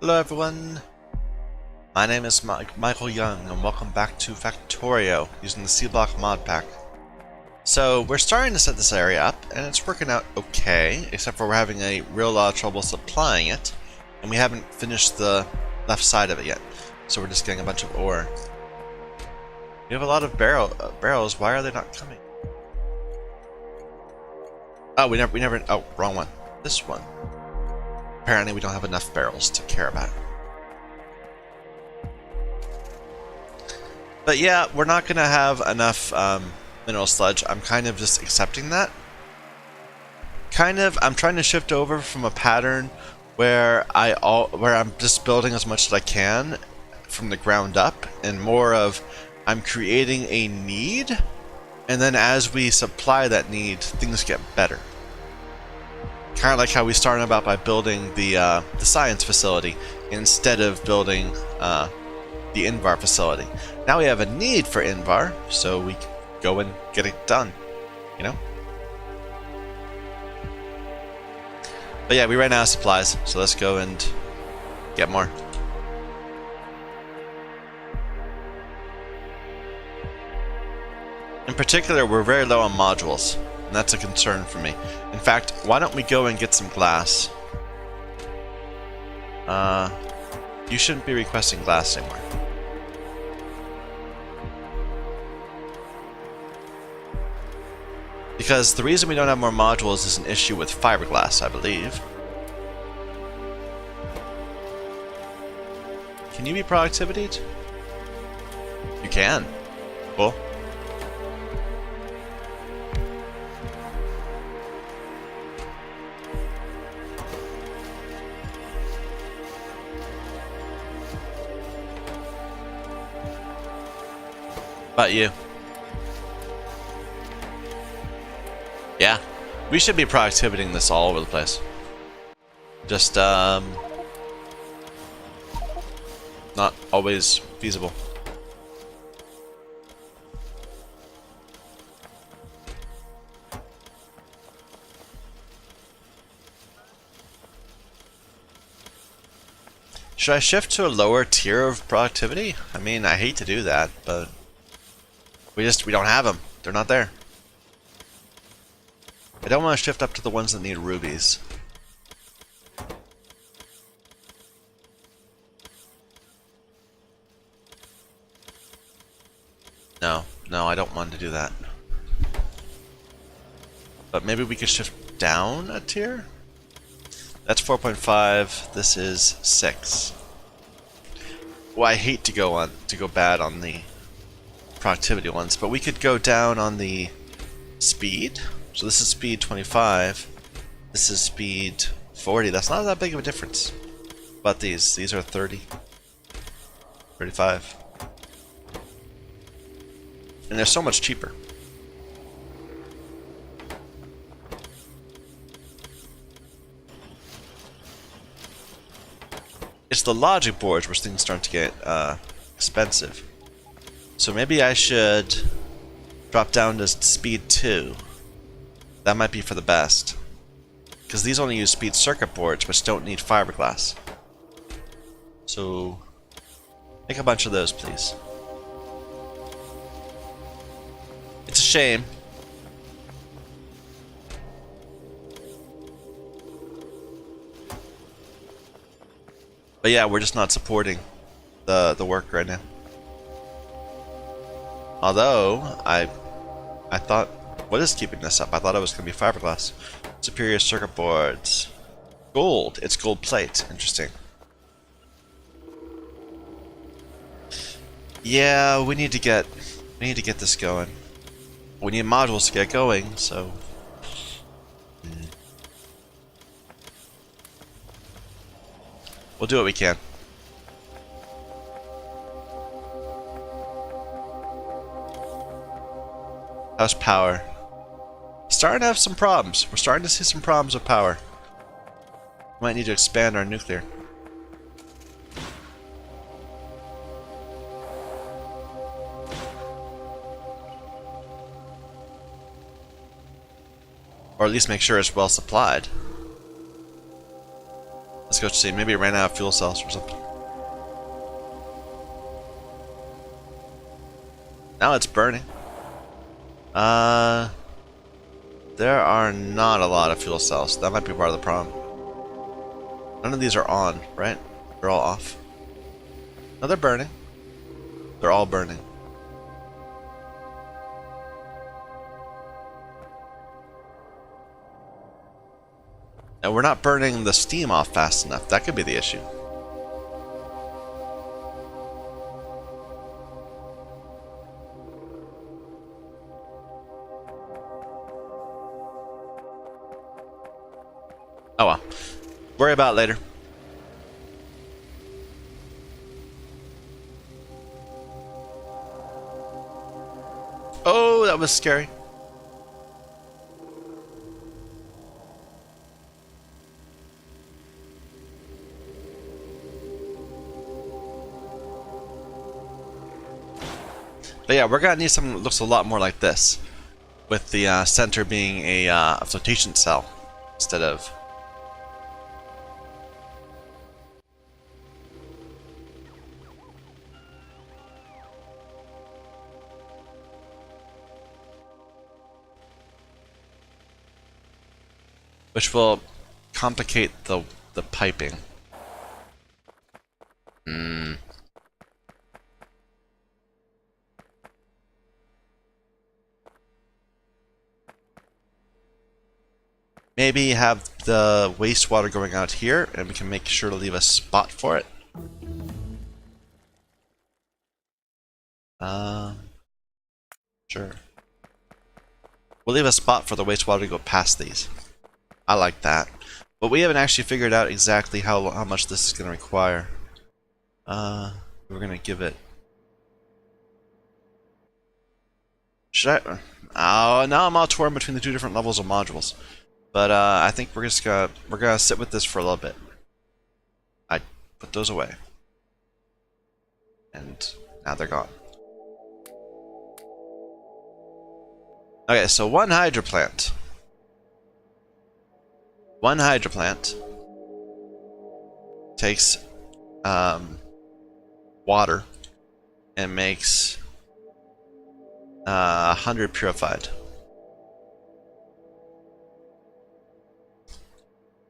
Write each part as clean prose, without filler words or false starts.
Hello everyone, my name is Michael Young and welcome back to Factorio using the Sea Block Modpack. So we're starting to set this area up and it's working out okay, except for we're having a real lot of trouble supplying it and we haven't finished the left side of it yet, so we're just getting a bunch of ore. We have a lot of barrels, why are they not coming? Oh, we never, oh, wrong one. This one. Apparently we don't have enough barrels to care about it. But yeah, we're not going to have enough mineral sludge. I'm kind of just accepting that. I'm trying to shift over from a pattern where I'm just building as much as I can from the ground up, and more of I'm creating a need, and then as we supply that need, things get better. Kind of like how we started about by building the science facility instead of building the Invar facility. Now we have a need for Invar, so we can go and get it done, you know? But yeah, we ran out of supplies, so let's go and get more. In particular, we're very low on modules, and that's a concern for me. In fact, why don't we go and get some glass? You shouldn't be requesting glass anymore. Because the reason we don't have more modules is an issue with fiberglass, I believe. Can you be productivity'd? You can. Cool. About you. Yeah, we should be productivitying this all over the place. Just, not always feasible. Should I shift to a lower tier of productivity? I mean, I hate to do that, but we don't have them. They're not there. I don't want to shift up to the ones that need rubies. No, I don't want to do that. But maybe we could shift down a tier? That's 4.5, this is 6. Well, I hate to go bad on the productivity ones, but we could go down on the speed. So this is speed 25, this is speed 40. That's not that big of a difference. But these are 30, 35. And they're so much cheaper. It's the logic boards where things start to get expensive. So maybe I should drop down to speed 2. That might be for the best. Because these only use speed circuit boards, which don't need fiberglass. So, make a bunch of those, please. It's a shame. But yeah, we're just not supporting the work right now. Although, I thought, what is keeping this up? I thought it was going to be fiberglass. Superior circuit boards. Gold. It's gold plate. Interesting. Yeah, we need to get this going. We need modules to get going, so. We'll do what we can. How's power? Starting to have some problems. We're starting to see some problems with power. Might need to expand our nuclear. Or at least make sure it's well supplied. Let's go see. Maybe it ran out of fuel cells or something. Now it's burning. There are not a lot of fuel cells. That might be part of the problem. None of these are on, right? They're all off. No, they're burning. They're all burning. And we're not burning the steam off fast enough. That could be the issue. Oh well. Worry about it later. Oh, that was scary. But yeah, we're gonna need something that looks a lot more like this, with the center being a flotation cell instead of. Which will complicate the piping. Maybe have the wastewater going out here, and we can make sure to leave a spot for it. Sure. We'll leave a spot for the wastewater to go past these. I like that. But we haven't actually figured out exactly how much this is going to require. We're going to give it... Should I... Oh, now I'm all torn between the two different levels of modules. But I think we're gonna sit with this for a little bit. I put those away. And now they're gone. Okay, so one hydro plant. One hydro plant takes water and makes 100 purified.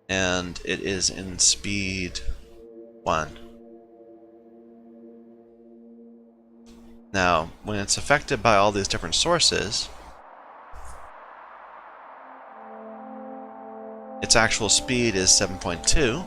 And it is in speed 1. Now, when it's affected by all these different sources, its actual speed is 7.2.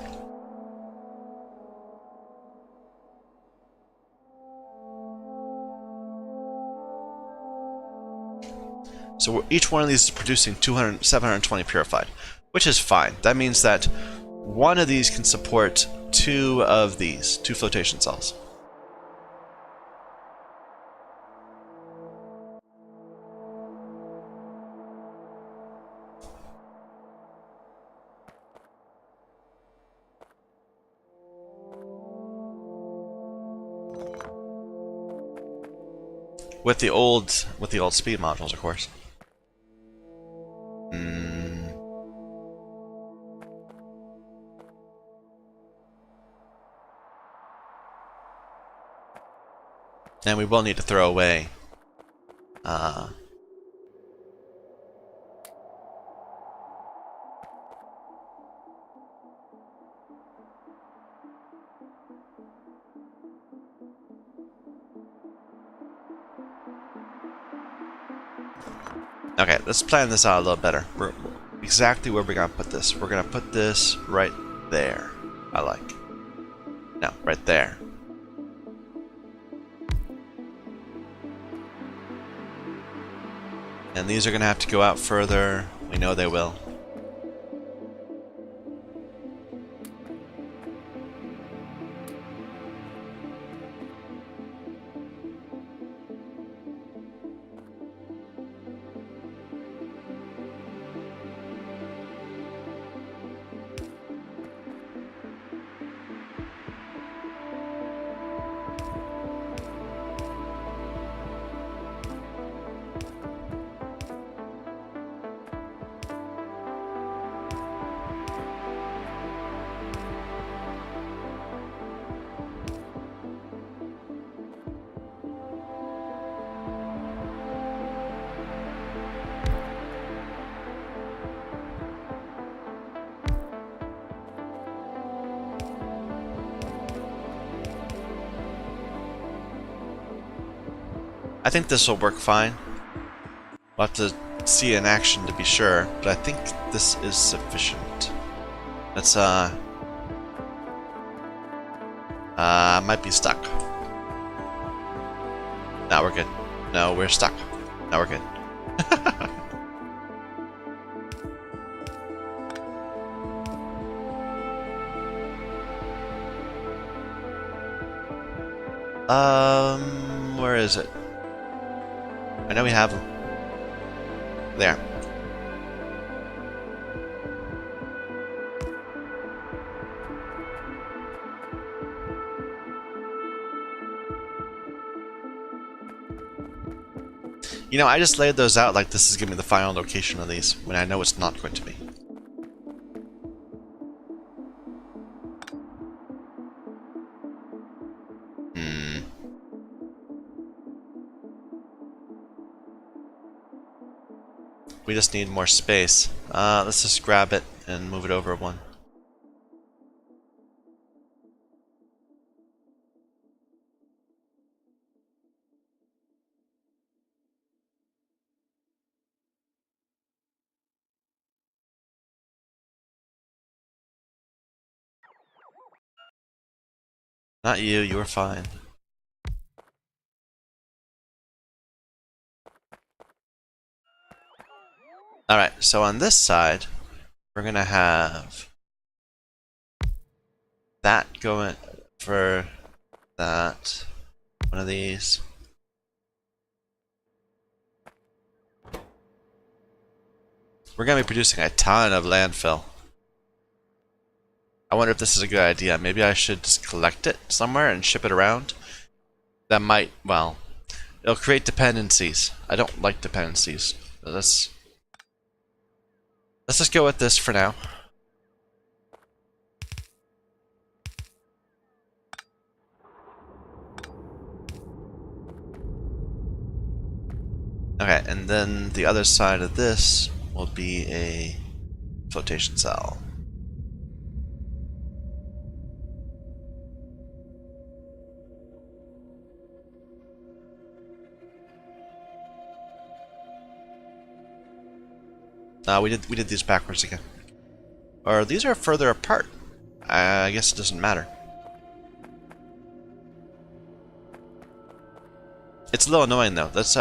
So each one of these is producing 720 purified, which is fine. That means that one of these can support two flotation cells. With the old speed modules, of course. And we will need to throw away okay, let's plan this out a little better. Exactly where we're gonna put this. We're gonna put this right there. I like. No, right there. And these are gonna have to go out further. We know they will. I think this will work fine. We'll have to see in action to be sure, but I think this is sufficient. Let's might be stuck. Now we're good. No, we're stuck. Now we're good. Where is it? I know we have them. There. You know, I just laid those out like this is giving me the final location of these, when I know it's not going to be. We just need more space. Let's just grab it and move it over one. Not you, you were fine. Alright, so on this side, we're gonna have that going for that. One of these. We're gonna be producing a ton of landfill. I wonder if this is a good idea. Maybe I should just collect it somewhere and ship it around. That might, well, it'll create dependencies. I don't like dependencies. So let's just go with this for now. Okay, and then the other side of this will be a flotation cell. We did these backwards again. Or these are further apart. I guess it doesn't matter. It's a little annoying though. Let's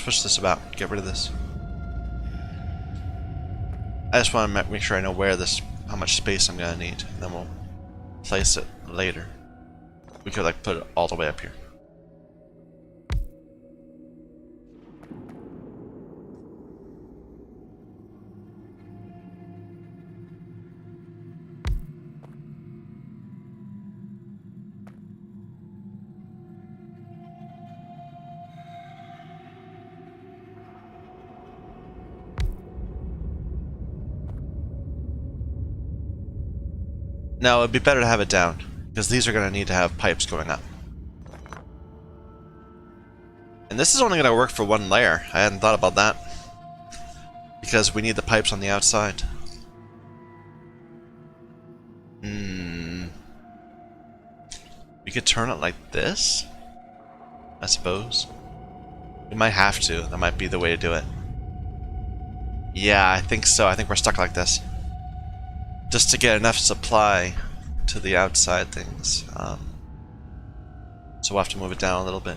push this about. Get rid of this. I just want to make sure I know where how much space I'm gonna need, and then we'll place it later. We could like put it all the way up here. No, it'd be better to have it down, because these are going to need to have pipes going up. And this is only going to work for one layer. I hadn't thought about that. Because we need the pipes on the outside. We could turn it like this? I suppose. We might have to. That might be the way to do it. Yeah, I think so. I think we're stuck like this. Just to get enough supply to the outside things. So we'll have to move it down a little bit.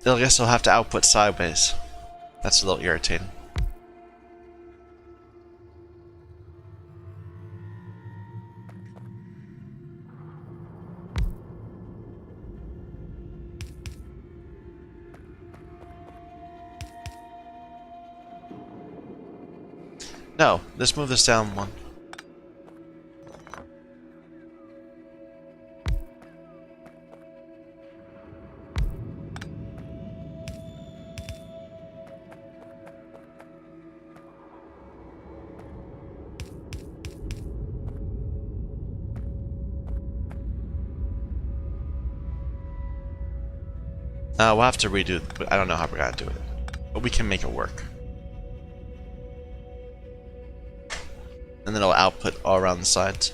I guess they'll have to output sideways. That's a little irritating. No, let's move this down one. We'll have to redo it, but I don't know how we're gonna do it. But we can make it work. and then it'll output all around the sides.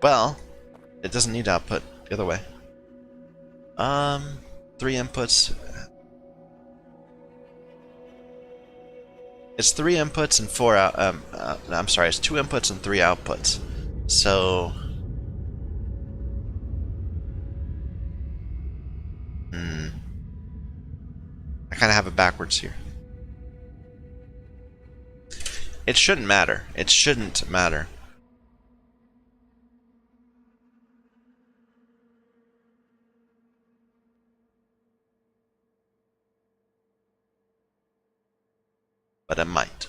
Well, it doesn't need output the other way. 3 inputs. It's 3 inputs and 4 out. I'm sorry, it's 2 inputs and 3 outputs. So, I kind of have it backwards here. It shouldn't matter. It shouldn't matter. But it might.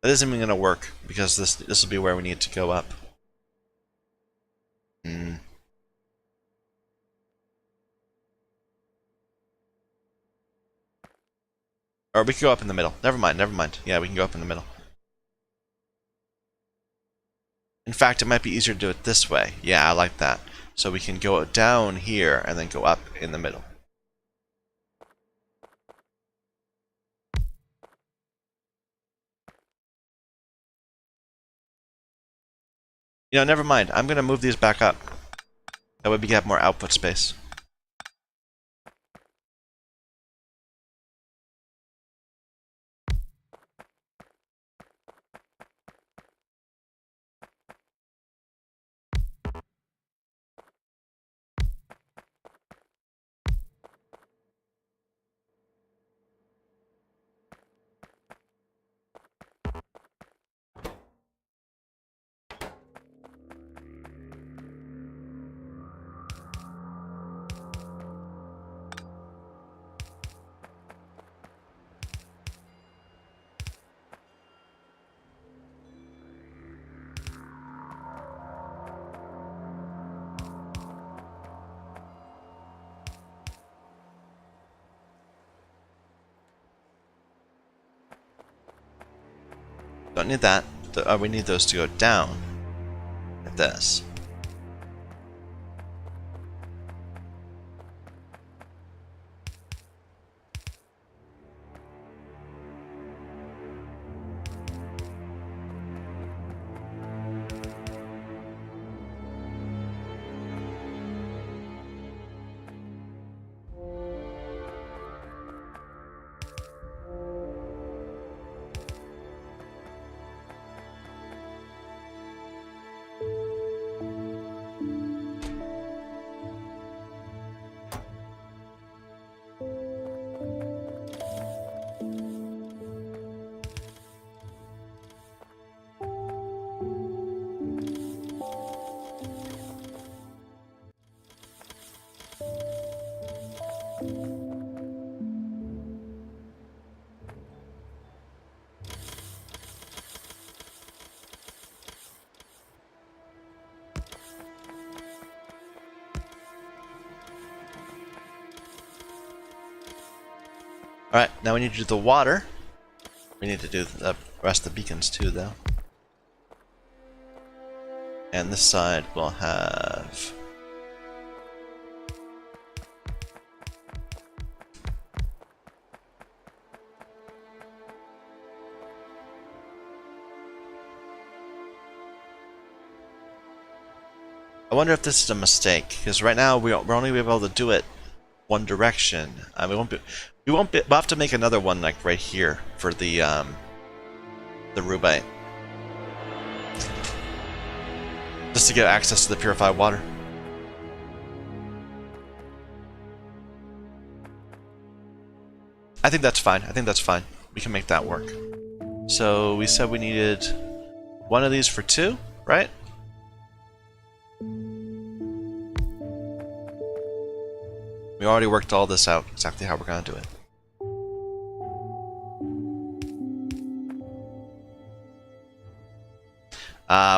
That isn't even going to work because this will be where we need to go up. Or we can go up in the middle. Never mind, never mind. Yeah, we can go up in the middle. In fact, it might be easier to do it this way. Yeah, I like that. So we can go down here and then go up in the middle. You know, never mind. I'm going to move these back up. That way we have more output space. Don't need that. We need those to go down. Like this. Alright, now we need to do the water. We need to do the rest of the beacons too, though. And this side will have... I wonder if this is a mistake, because right now we're only able to do it one direction. We'll have to make another one like right here for the rubite, just to get access to the purified water. I think that's fine. I think that's fine. We can make that work. So we said we needed one of these for 2, right? We already worked all this out, exactly how we're going to do it.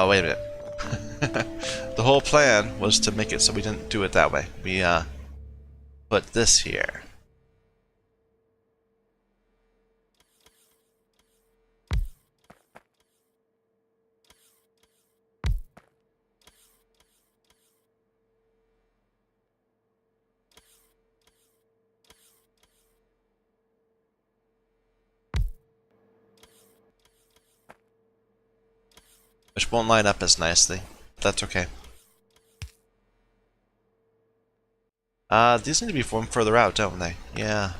Wait a minute. The whole plan was to make it so we didn't do it that way. We put this here. which won't line up as nicely. That's okay. These need to be formed further out, don't they? Yeah.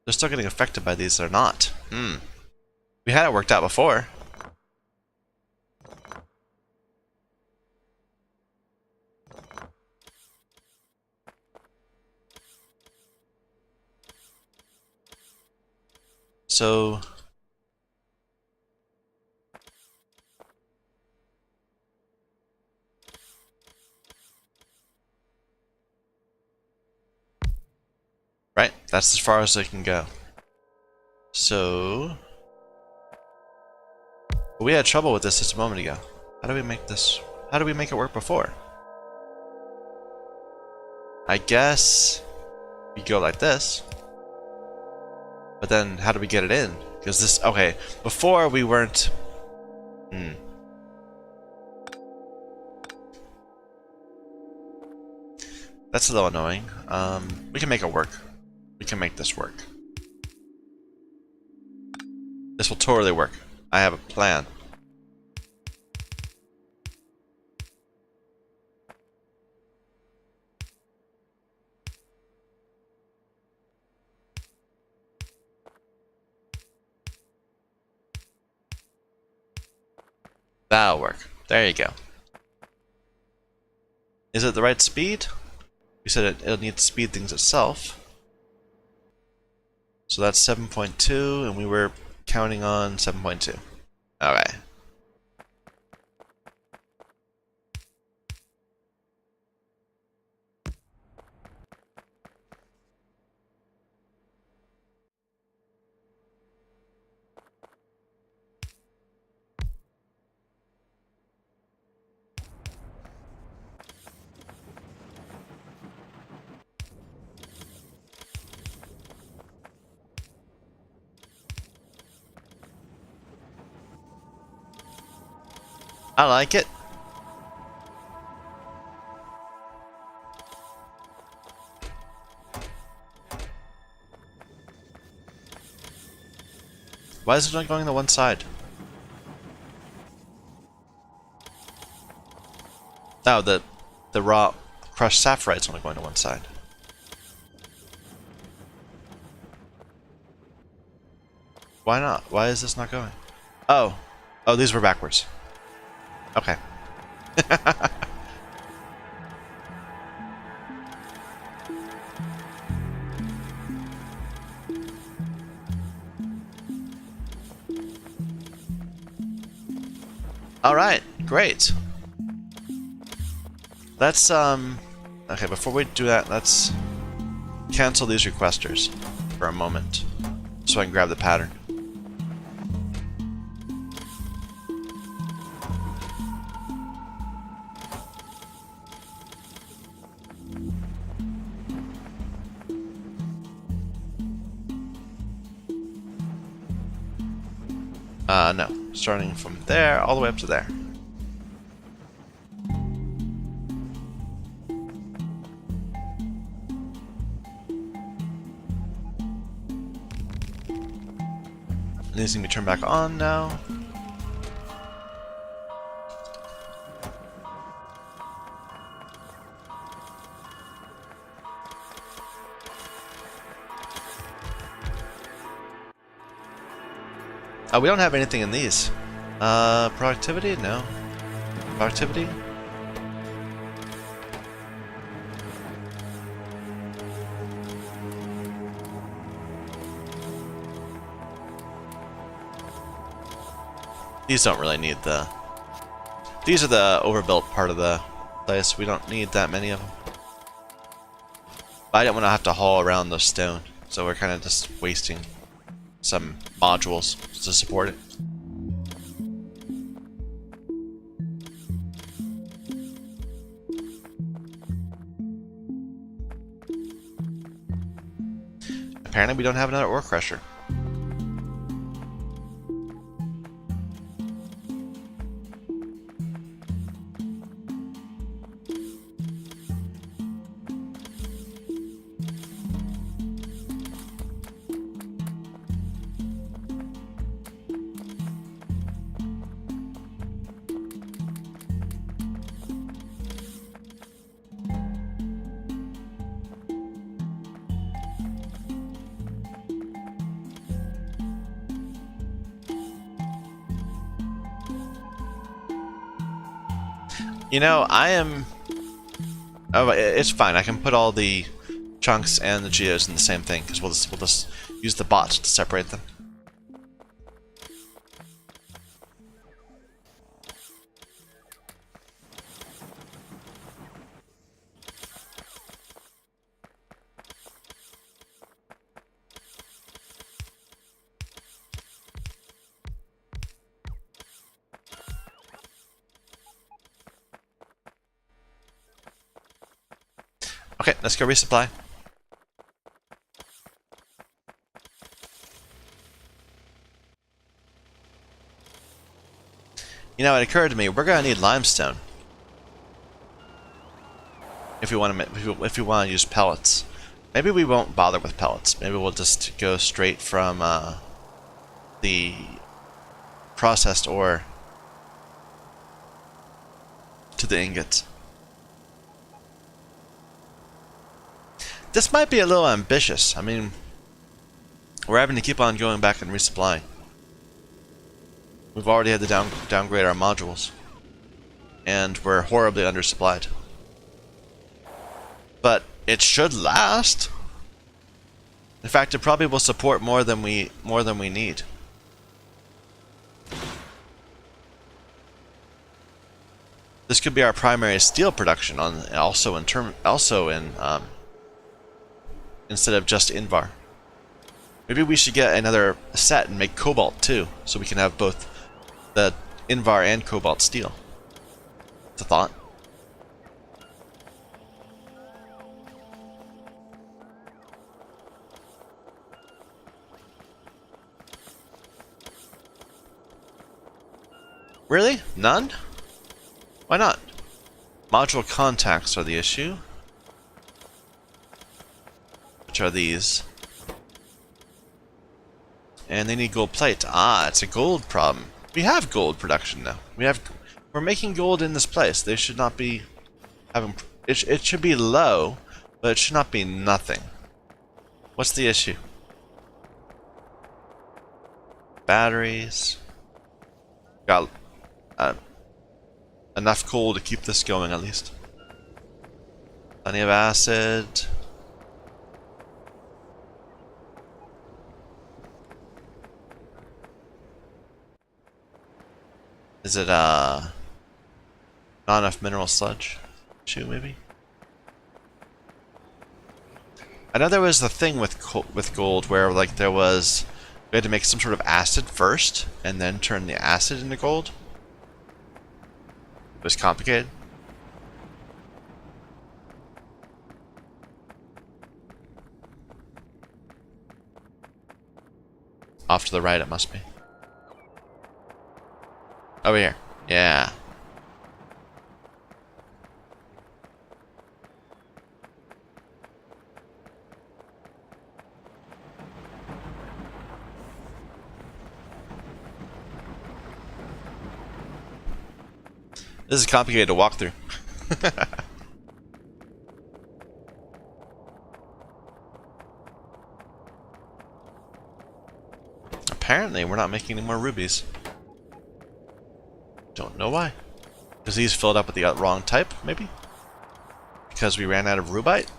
They're still getting affected by these, they're not. We had it worked out before. So... Right, that's as far as they can go. So... We had trouble with this just a moment ago. How do we make this... How do we make it work before? I guess... we go like this. But then, how do we get it in? Because this... Okay, before we weren't... That's a little annoying. We can make it work. We can make this work. This will totally work. I have a plan. That'll work. There you go. Is it the right speed? We said it'll need to speed things itself. So that's 7.2, and we were counting on 7.2. Okay. I like it. Why is it not going to one side? Oh, the raw crushed sapphirite's only going to one side. Why not? Why is this not going? Oh. Oh, these were backwards. Okay. Alright, great. Let's, okay, before we do that, let's cancel these requesters for a moment so I can grab the pattern. No. Starting from there all the way up to there. These need to be turned back on now. We don't have anything in these. Productivity? No. Productivity? These don't really need the... These are the overbuilt part of the place. We don't need that many of them. But I didn't want to have to haul around the stone, so we're kind of just wasting some modules to support it. Apparently we don't have another ore crusher. You know, I am... Oh, it's fine. I can put all the chunks and the geos in the same thing, because we'll just use the bots to separate them. Okay, let's go resupply. You know, it occurred to me, we're gonna need limestone if we want to use pellets. Maybe we won't bother with pellets. Maybe we'll just go straight from the processed ore to the ingots. This might be a little ambitious. I mean, we're having to keep on going back and resupplying. We've already had to downgrade our modules, and we're horribly undersupplied. But it should last. In fact, it probably will support more than we need. This could be our primary steel production instead of just Invar. Maybe we should get another set and make cobalt too, so we can have both the Invar and cobalt steel. It's a thought. Really? None? Why not? Module contacts are the issue. Which are these. And they need gold plate. Ah, it's a gold problem. We have gold production now. We're making gold in this place. They should not be having... It should be low, but it should not be nothing. What's the issue? Batteries. Got enough coal to keep this going at least. Plenty of acid. Is it not enough mineral sludge? Two maybe? I know there was the thing with gold where like we had to make some sort of acid first and then turn the acid into gold. It was complicated. Off to the right it must be. Over here. Yeah. This is complicated to walk through. Apparently, we're not making any more rubies. Don't know why. Because these filled up with the wrong type, maybe? Because we ran out of rubite?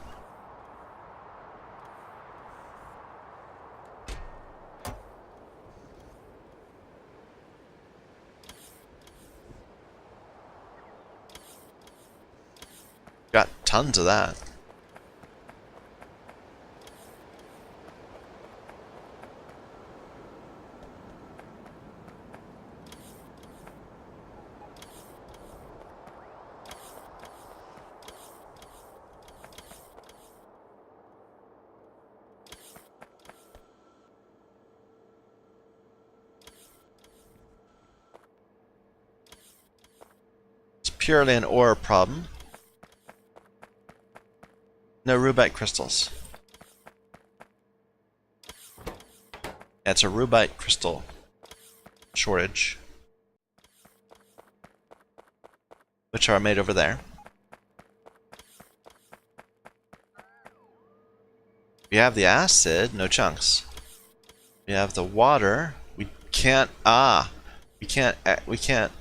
Got tons of that. It's purely an ore problem. No rubite crystals. Yeah, it's a rubite crystal shortage, which are made over there. We have the acid, no chunks. We have the water. We can't. We can't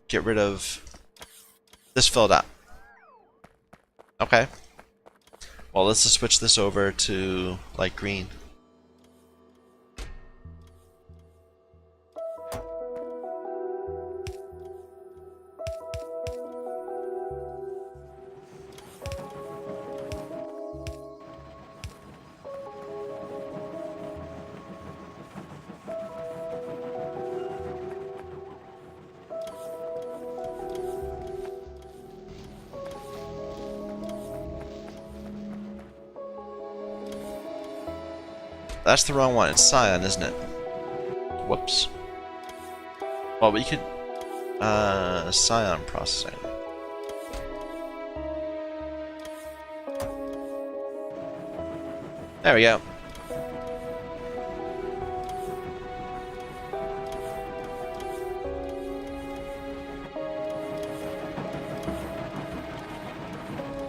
get rid of This filled up. Okay. Well, let's just switch this over to light green. That's the wrong one. It's cyan, isn't it? Whoops. Well, we could... cyan processing. There we go.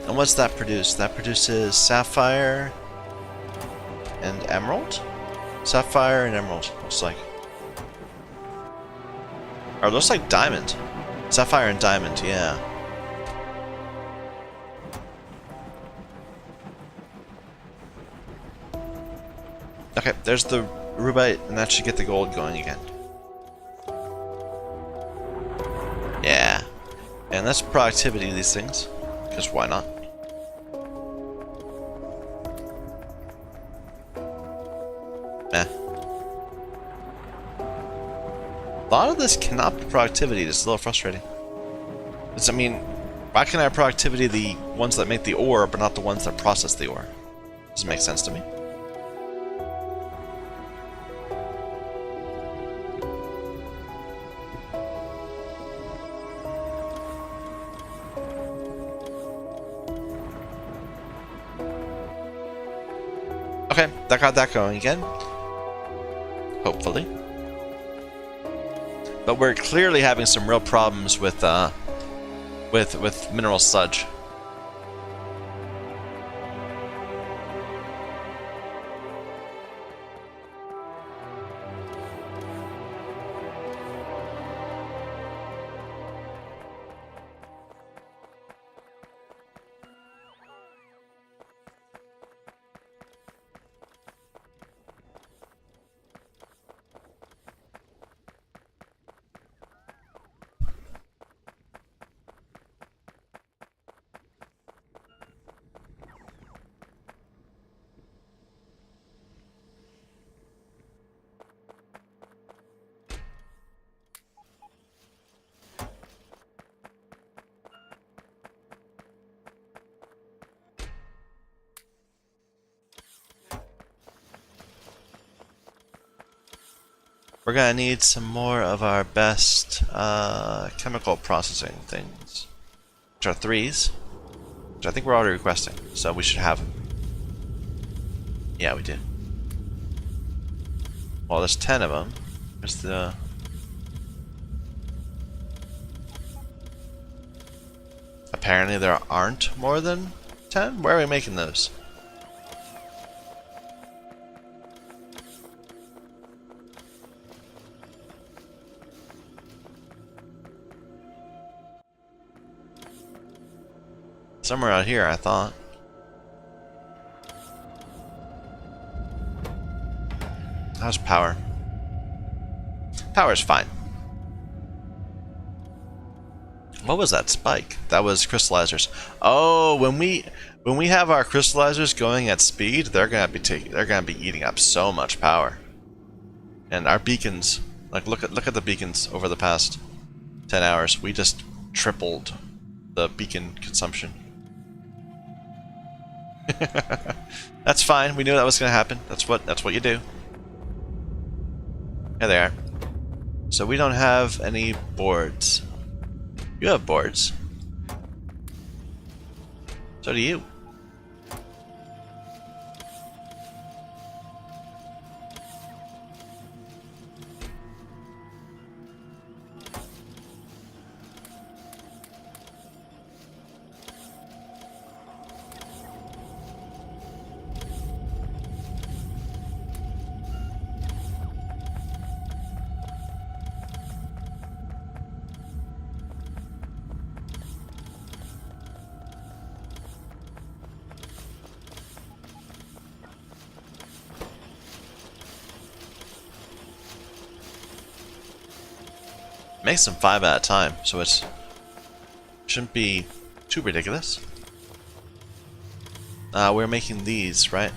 And what's that produce? That produces sapphire and emerald? Sapphire and emerald, looks like. Or it looks like diamond. Sapphire and diamond, yeah. Okay, there's the rubite, and that should get the gold going again. Yeah. And that's productivity, these things. Because why not? A lot of this cannot be productivity. It's a little frustrating. I mean, why can I have productivity the ones that make the ore, but not the ones that process the ore? Doesn't make sense to me. Okay, that got that going again. Hopefully. But we're clearly having some real problems with mineral sludge. We're gonna need some more of our best chemical processing things, which are 3s, which I think we're already requesting, so we should have them. Yeah, we do. Well, there's 10 of them. There's the... Apparently there aren't more than 10? Where are we making those? Somewhere out here, I thought. How's power? Power's fine. What was that spike? That was crystallizers. Oh, when we have our crystallizers going at speed, they're gonna be eating up so much power. And our beacons, like look at the beacons over the past 10 hours. We just tripled the beacon consumption. That's fine. We knew that was going to happen. That's what you do. Here they are. So we don't have any boards. You have boards. So do you. Makes them 5 at a time, so it shouldn't be too ridiculous. We're making these, right?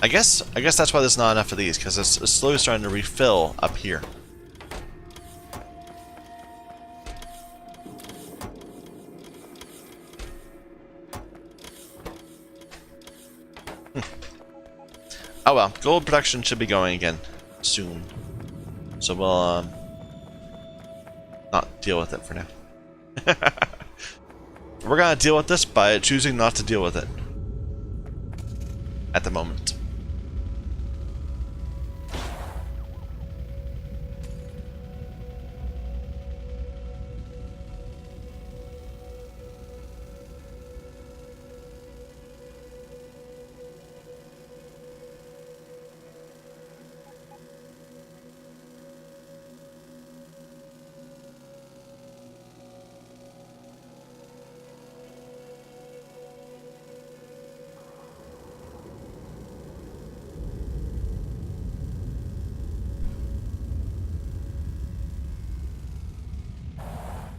I guess that's why there's not enough of these, because it's slowly starting to refill up here. Oh well, gold production should be going again soon. So we'll not deal with it for now. We're gonna deal with this by choosing not to deal with it at the moment.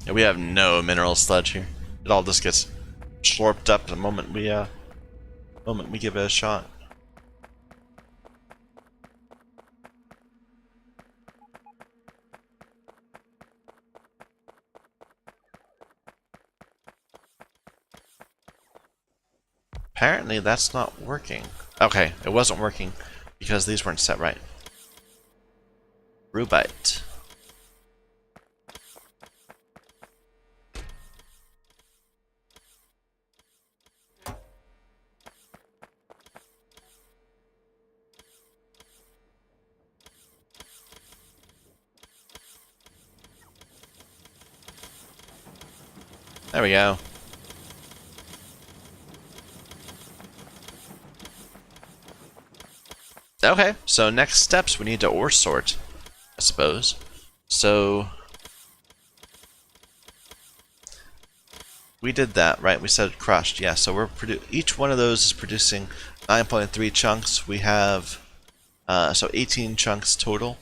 Yeah, we have no mineral sludge here. It all just gets slurped up the moment we give it a shot. Apparently that's not working. Okay, it wasn't working because these weren't set right. Rubite. There we go. Okay, so next steps we need to ore sort, I suppose. So we did that, right? We said crushed, yeah. So we're each one of those is producing 9.3 chunks. We have so 18 chunks total,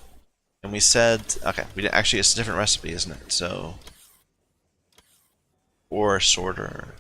and we said okay. Actually, it's a different recipe, isn't it? So ore sorter.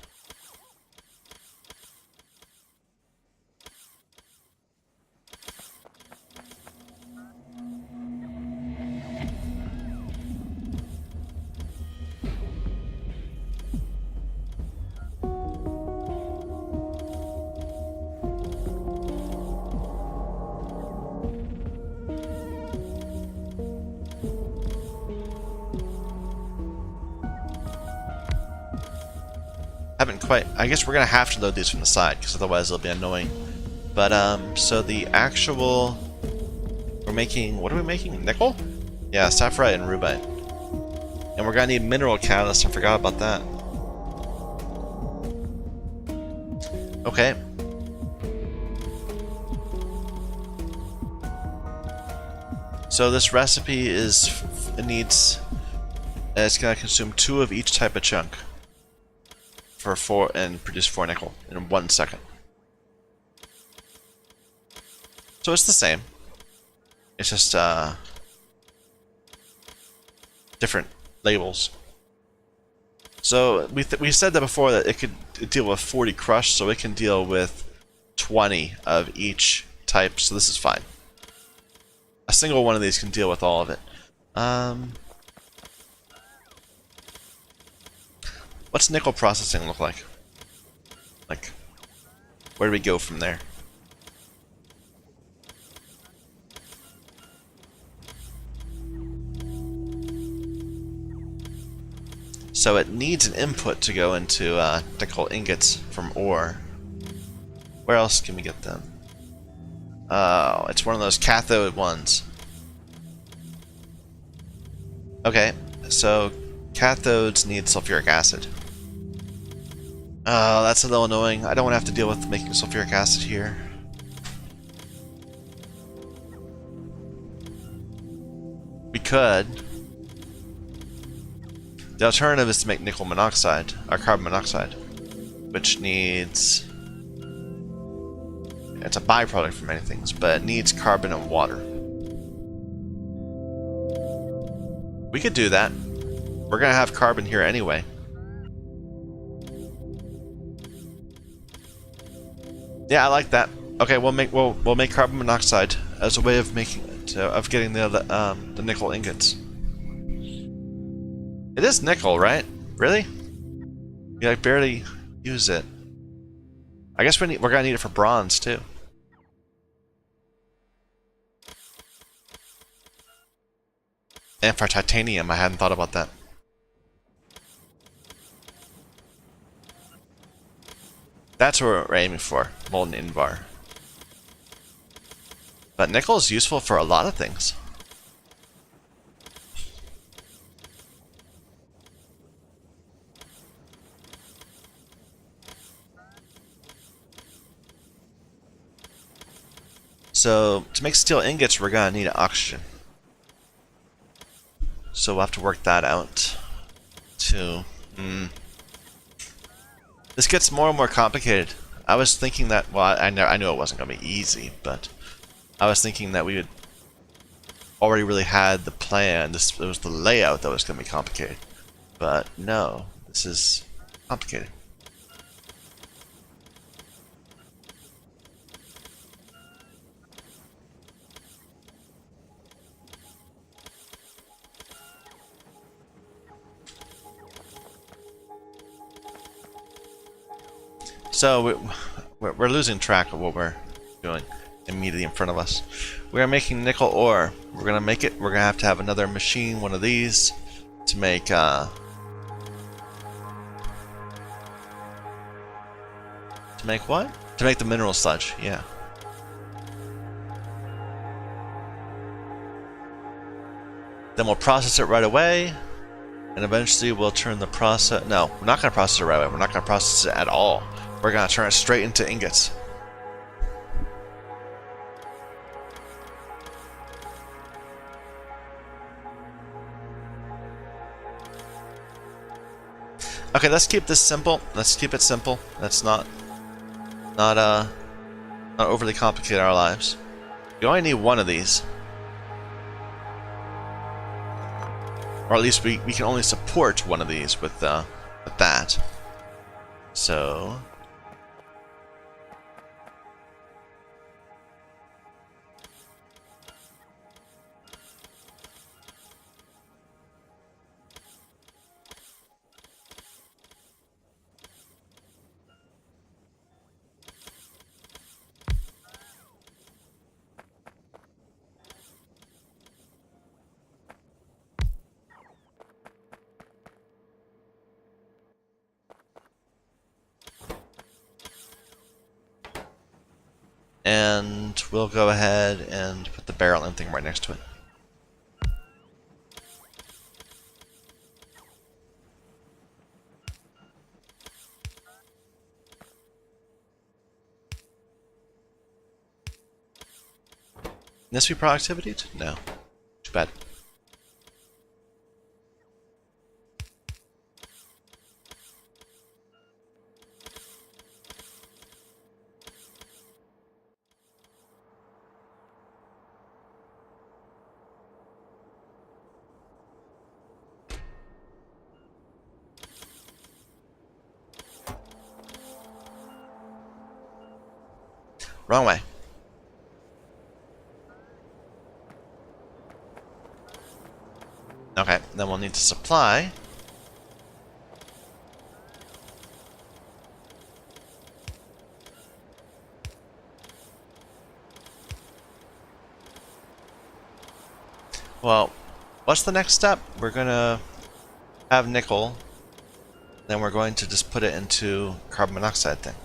Haven't quite. I guess we're gonna have to load these from the side because otherwise it'll be annoying. But so the actual we're making. What are we making? Nickel? Yeah, sapphire and rubite. And we're gonna need mineral catalyst. I forgot about that. Okay. So this recipe is it's gonna consume 2 of each type of chunk. For 4 and produce 4 nickel in 1 second. So it's the same. It's just different labels. So we said that before that it could deal with 40 crush, so it can deal with 20 of each type. So this is fine. A single one of these can deal with all of it. What's nickel processing look like? Like, where do we go from there? So it needs an input to go into nickel ingots from ore. Where else can we get them? Oh, it's one of those cathode ones. Okay, so cathodes need sulfuric acid. Oh, that's a little annoying. I don't want to have to deal with making sulfuric acid here. We could. The alternative is to make nickel monoxide, or carbon monoxide, which needs... It's a byproduct for many things, but it needs carbon and water. We could do that. We're gonna have carbon here anyway. Yeah, I like that. Okay, we'll make carbon monoxide as a way of getting the nickel ingots. It is nickel, right? Really? Yeah, I barely use it. I guess we're gonna need it for bronze too. And for titanium, I hadn't thought about that. That's what we're aiming for, molten invar. But nickel is useful for a lot of things. So, to make steel ingots, we're gonna need oxygen. So we'll have to work that out, too. This gets more and more complicated. I was thinking that, well, I knew it wasn't gonna be easy, but I was thinking that we had already really had the plan. It was the layout that was gonna be complicated. But no, this is complicated. So we're losing track of what we're doing immediately in front of us. We are making nickel ore. We're gonna make it. We're gonna have to have another machine, one of these, to make what? To make the mineral sludge. Yeah. Then we'll process it right away, and eventually we'll turn the process. No, we're not gonna process it right away. We're not gonna process it at all. We're gonna turn it straight into ingots. Okay, let's keep this simple. Let's keep it simple. Let's not overly complicate our lives. We only need one of these. Or at least we can only support one of these with that. So and we'll go ahead and put the barrel and thing right next to it. This be productivity? No. Too bad. Wrong way. Okay, then we'll need to supply. Well, what's the next step? We're gonna have nickel, then we're going to just put it into carbon monoxide thing.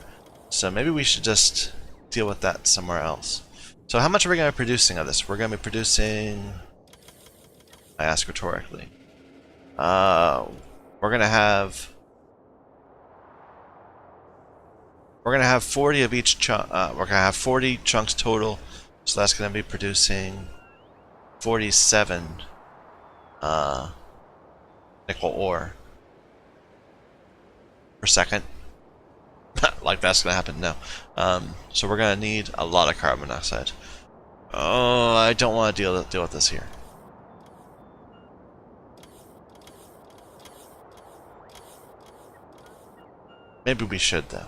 So maybe we should just deal with that somewhere else. So how much are we going to be producing of this? We're going to be producing, I ask rhetorically, we're going to have 40 of each chunk. We're going to have 40 chunks total, so that's going to be producing 47 nickel ore per second. Like that's gonna happen now. So we're gonna need a lot of carbon monoxide. Oh, I don't want to deal with this here. Maybe we should though.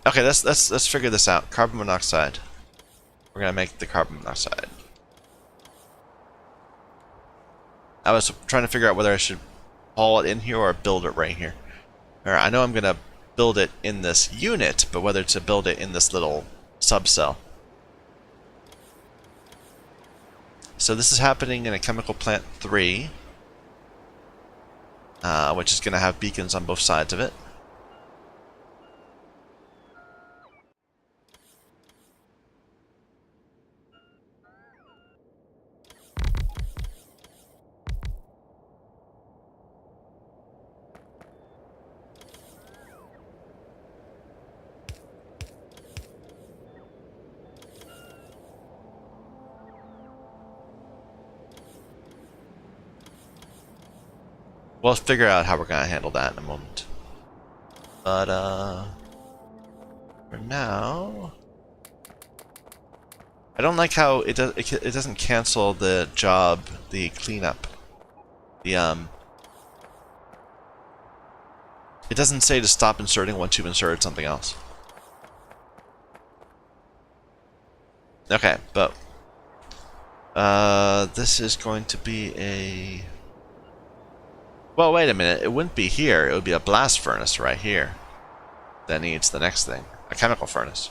Okay, let's figure this out. Carbon monoxide. We're gonna make the carbon monoxide. I was trying to figure out whether I should haul it in here or build it right here. Alright, I know I'm gonna build it in this unit, but whether to build it in this little subcell. So this is happening in a chemical plant 3, which is gonna have beacons on both sides of it. We'll figure out how we're gonna handle that in a moment. But for now, I don't like how it doesn't cancel the job, the cleanup. It doesn't say to stop inserting once you've inserted something else. Okay, but this is going to be a... Well, wait a minute. It wouldn't be here. It would be a blast furnace right here. That needs the next thing. A chemical furnace.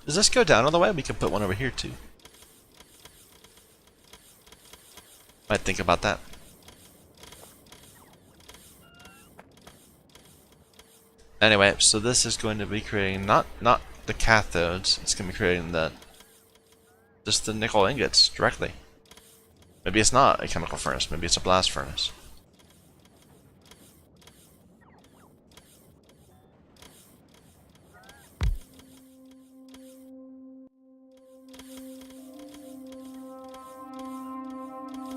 Does this go down all the way? We can put one over here too. Might think about that. Anyway, so this is going to be creating not the cathodes. It's going to be creating just the nickel ingots directly. Maybe it's not a chemical furnace. Maybe it's a blast furnace.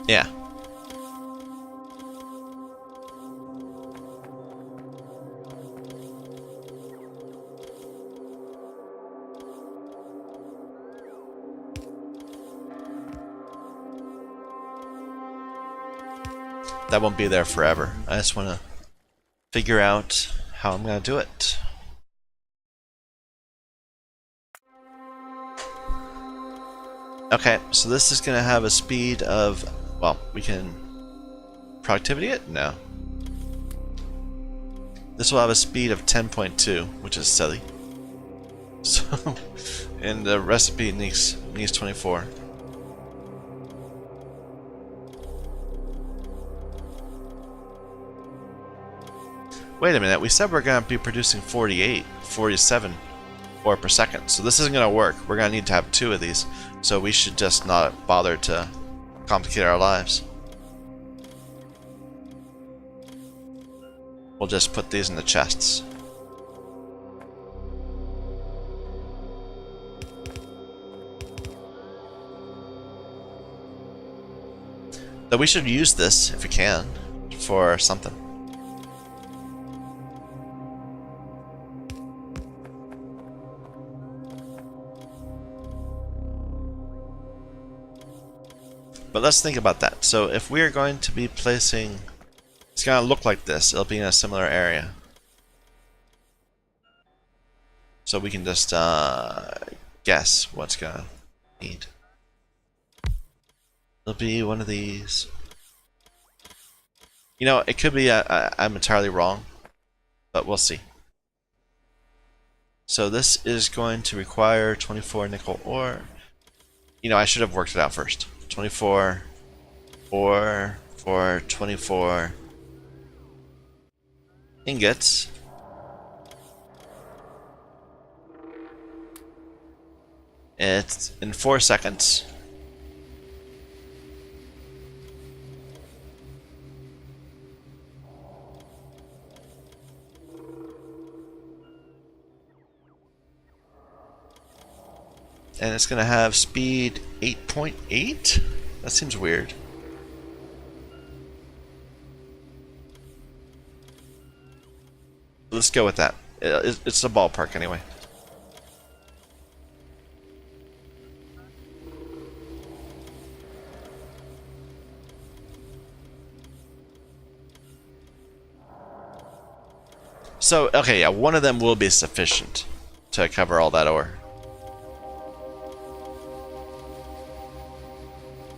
Yeah. That won't be there forever. I just want to figure out how I'm going to do it. Okay, so this is going to have a speed of, well, we can productivity it? No. This will have a speed of 10.2, which is silly. So, and the recipe needs 24. Wait a minute, we said we're going to be producing 47 ore per second. So this isn't going to work. We're going to need to have 2 of these. So we should just not bother to complicate our lives. We'll just put these in the chests. Though we should use this, if we can, for something. But let's think about that. So if we are going to be placing... It's going to look like this. It'll be in a similar area. So we can just guess what's going to need. It'll be one of these. You know, it could be I'm entirely wrong, but we'll see. So this is going to require 24 nickel ore. You know, I should have worked it out first. 24 ore for 24 ingots. It's in 4 seconds. and it's going to have speed 8.8? That seems weird. Let's go with that. It's a ballpark anyway. So, okay, yeah, one of them will be sufficient to cover all that ore.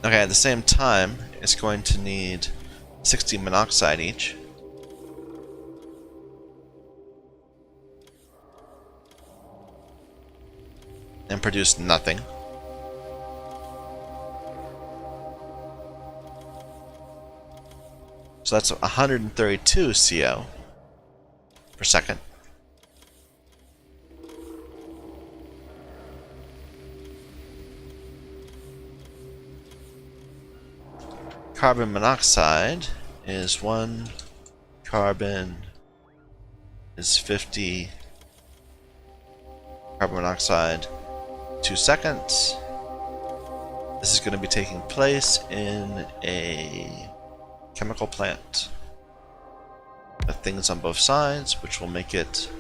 Okay, at the same time, it's going to need 60 monoxide each. And produce nothing. So that's 132 CO per second. Carbon monoxide is 1. Carbon is 50. Carbon monoxide, 2 seconds. This is going to be taking place in a chemical plant with things on both sides, which will make it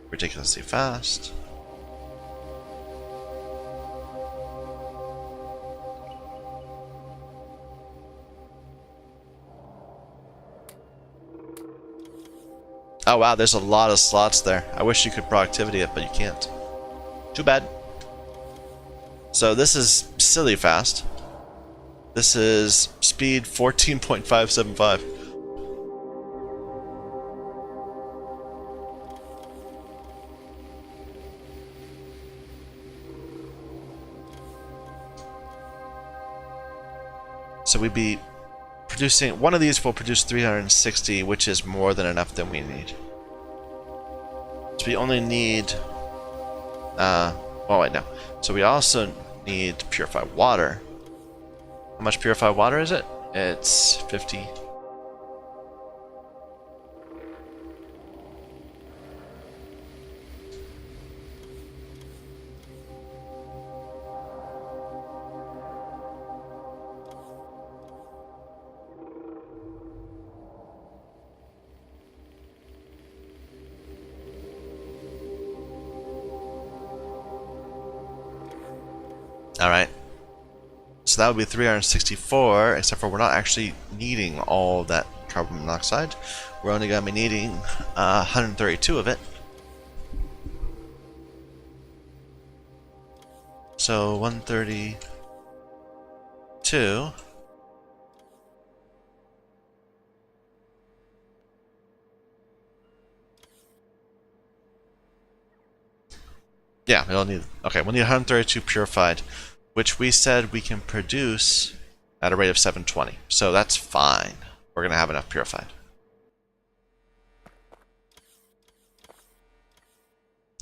ridiculously fast. Oh wow, there's a lot of slots there. I wish you could productivity it, but you can't. Too bad. So this is silly fast. This is speed 14.575. So we'd be producing, one of these will produce 360, which is more than enough than we need. So we only need, oh wait, no. So we also need purified water. How much purified water is it? It's 50. Alright, so that would be 364, except for we're not actually needing all that carbon monoxide. We're only going to be needing 132 of it. So 132. Yeah, we'll need, okay, we'll need 132 purified, which we said we can produce at a rate of 720. So that's fine. We're going to have enough purified.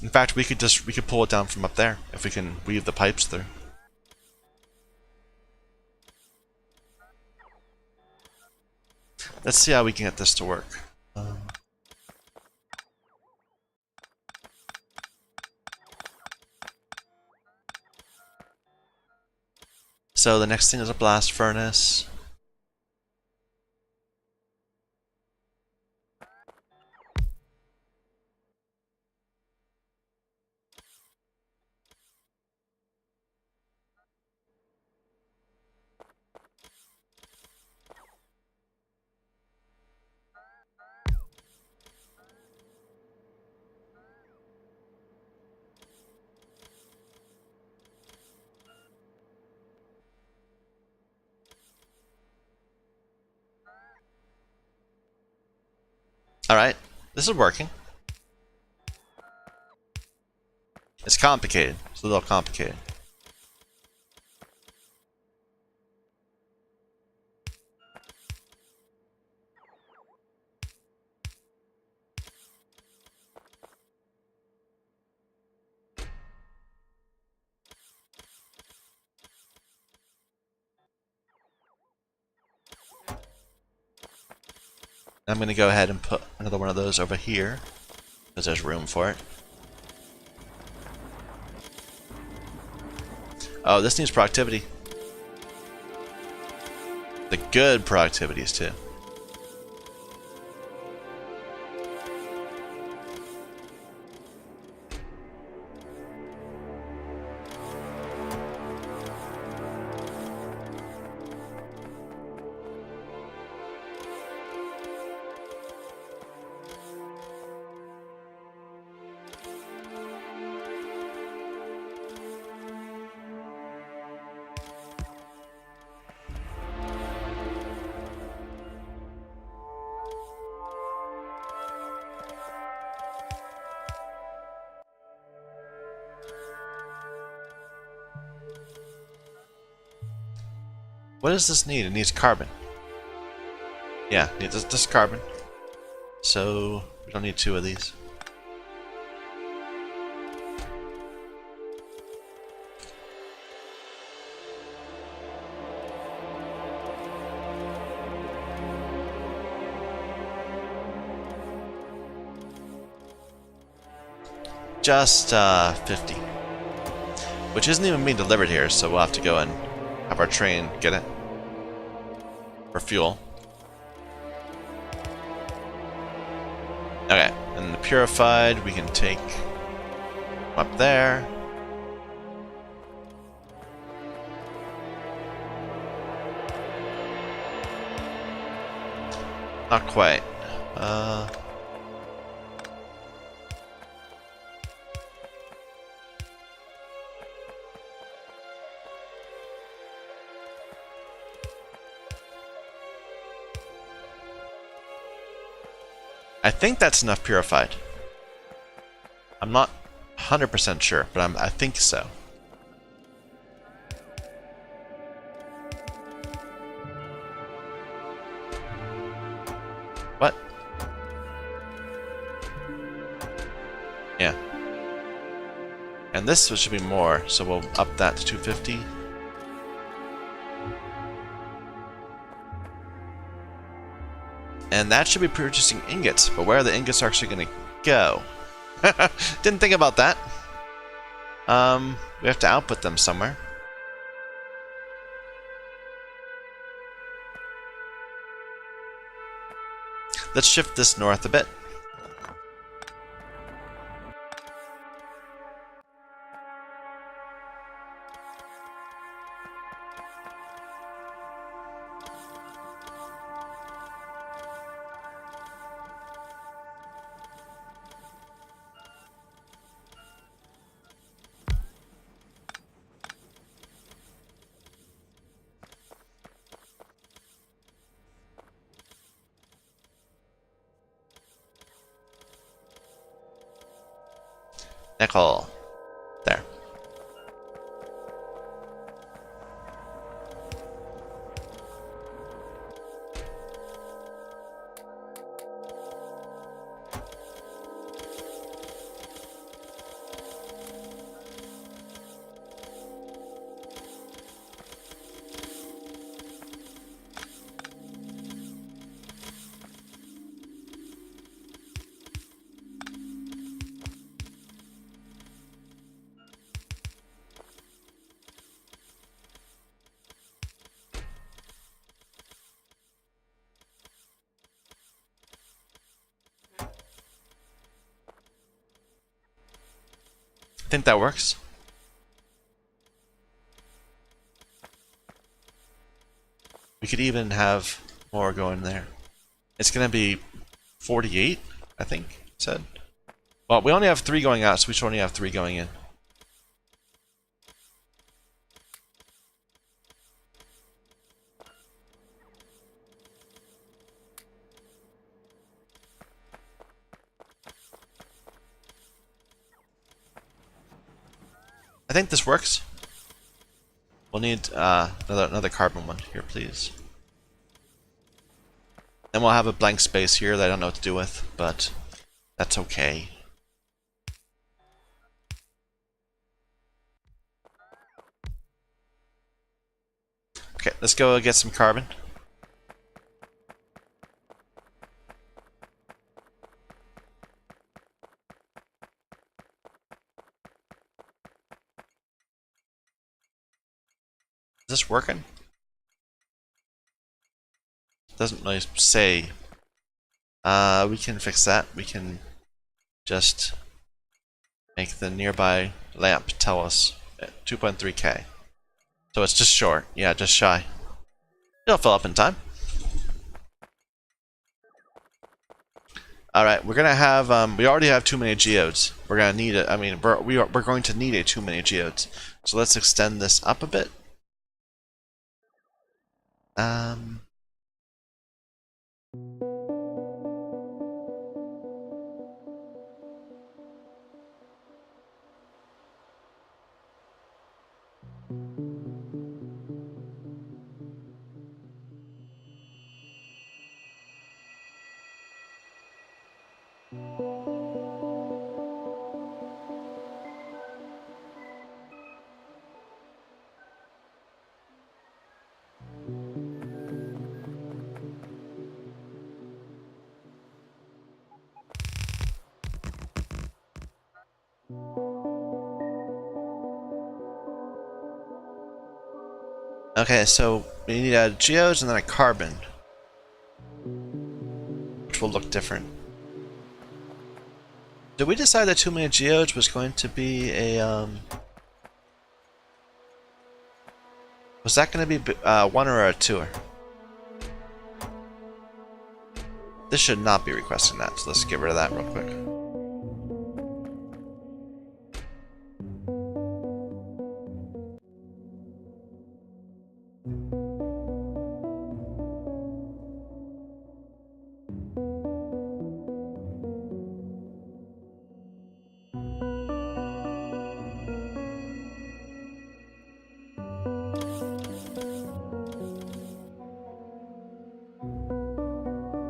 In fact, we could pull it down from up there if we can weave the pipes through. Let's see how we can get this to work. So the next thing is a blast furnace. Alright, this is working. It's complicated. It's a little complicated. I'm going to go ahead and put another one of those over here, because there's room for it. Oh, this needs productivity. The good productivities too. What does this need? It needs carbon. Yeah, it needs this carbon. So we don't need 2 of these. Just 50. Which isn't even being delivered here, so we'll have to go and have our train get it. For fuel. Okay, and the Purified we can take up there. Not quite. I think that's enough Purified. I'm not 100% sure, but I think so. What? Yeah. And this should be more, so we'll up that to 250. And that should be producing ingots, but where are the ingots actually going to go? Didn't think about that. We have to output them somewhere. Let's shift this north a bit. Nickel. There. I think that works. We could even have more going there. It's going to be 48, I think it said. Well, we only have 3 going out, so we should only have 3 going in. I think this works. We'll need another carbon one here, please. Then we'll have a blank space here that I don't know what to do with, but that's okay. Okay, let's go get some carbon. this working? Doesn't really say. We can fix that. We can just make the nearby lamp tell us at 2.3K. So it's just short. Yeah, just shy. It'll fill up in time. Alright, we're gonna have, we already have too many geodes. We're gonna need it. I mean, we're going to need a too many geodes. So let's extend this up a bit. Okay, so we need a geodes and then a carbon, which will look different. Did we decide that too many geodes was going to be a was that going to be one or a two? This should not be requesting that, so let's get rid of that real quick.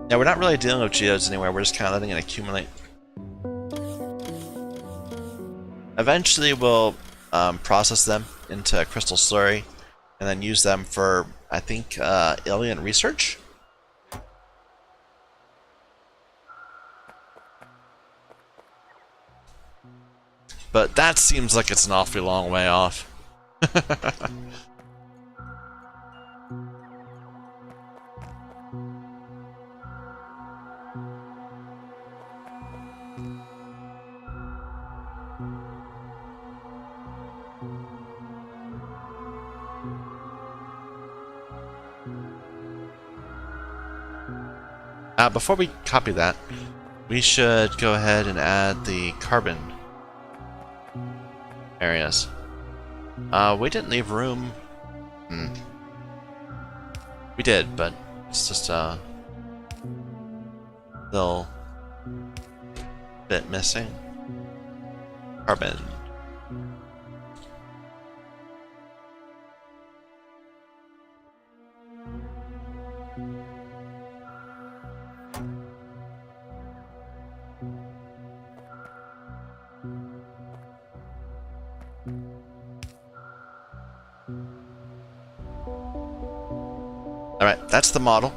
Yeah, we're not really dealing with geodes anywhere, we're just kind of letting it accumulate. Eventually we'll process them into a crystal slurry and then use them for, I think, alien research? But that seems like it's an awfully long way off. Before we copy that, we should go ahead and add the carbon areas. We didn't leave room. We did, but it's just a little bit missing. Carbon. Alright, that's the model.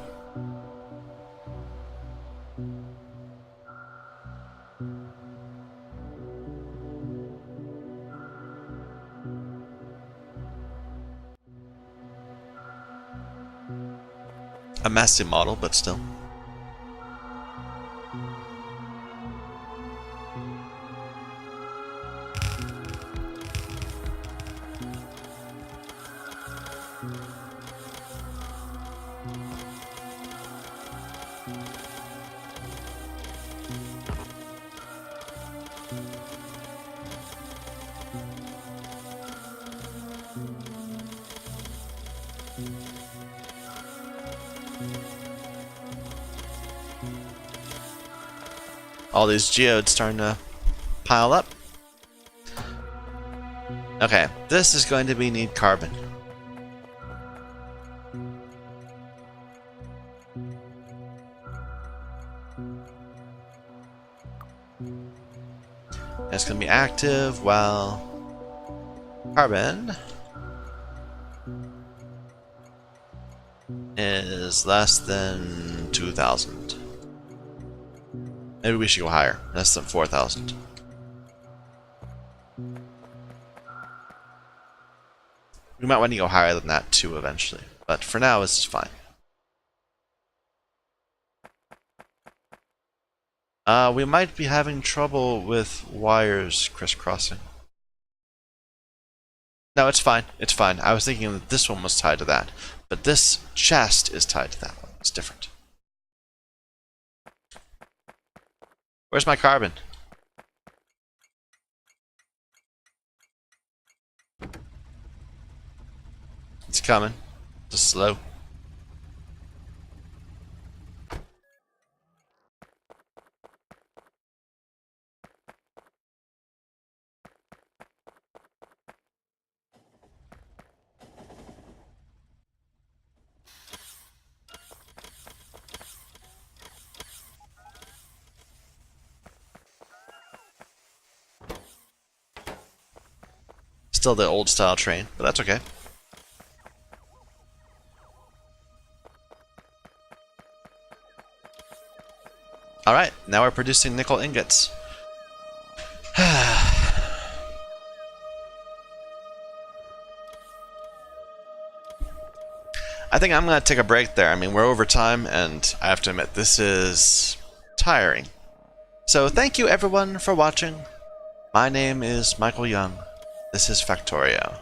A massive model, but still. All these geodes starting to pile up. Okay, this is going to be need carbon. It's going to be active while carbon is less than 2,000. Maybe we should go higher, less than 4,000. We might want to go higher than that too eventually, but for now this is fine. We might be having trouble with wires crisscrossing. No, it's fine. It's fine. I was thinking that this one was tied to that, but this chest is tied to that one. It's different. Where's my carbon? It's coming. Just slow. Still the old style train, but that's okay. Alright, now we're producing nickel ingots. I think I'm going to take a break there. I mean, we're over time, and I have to admit, this is tiring. So thank you everyone for watching. My name is Michael Young. This is Factorio.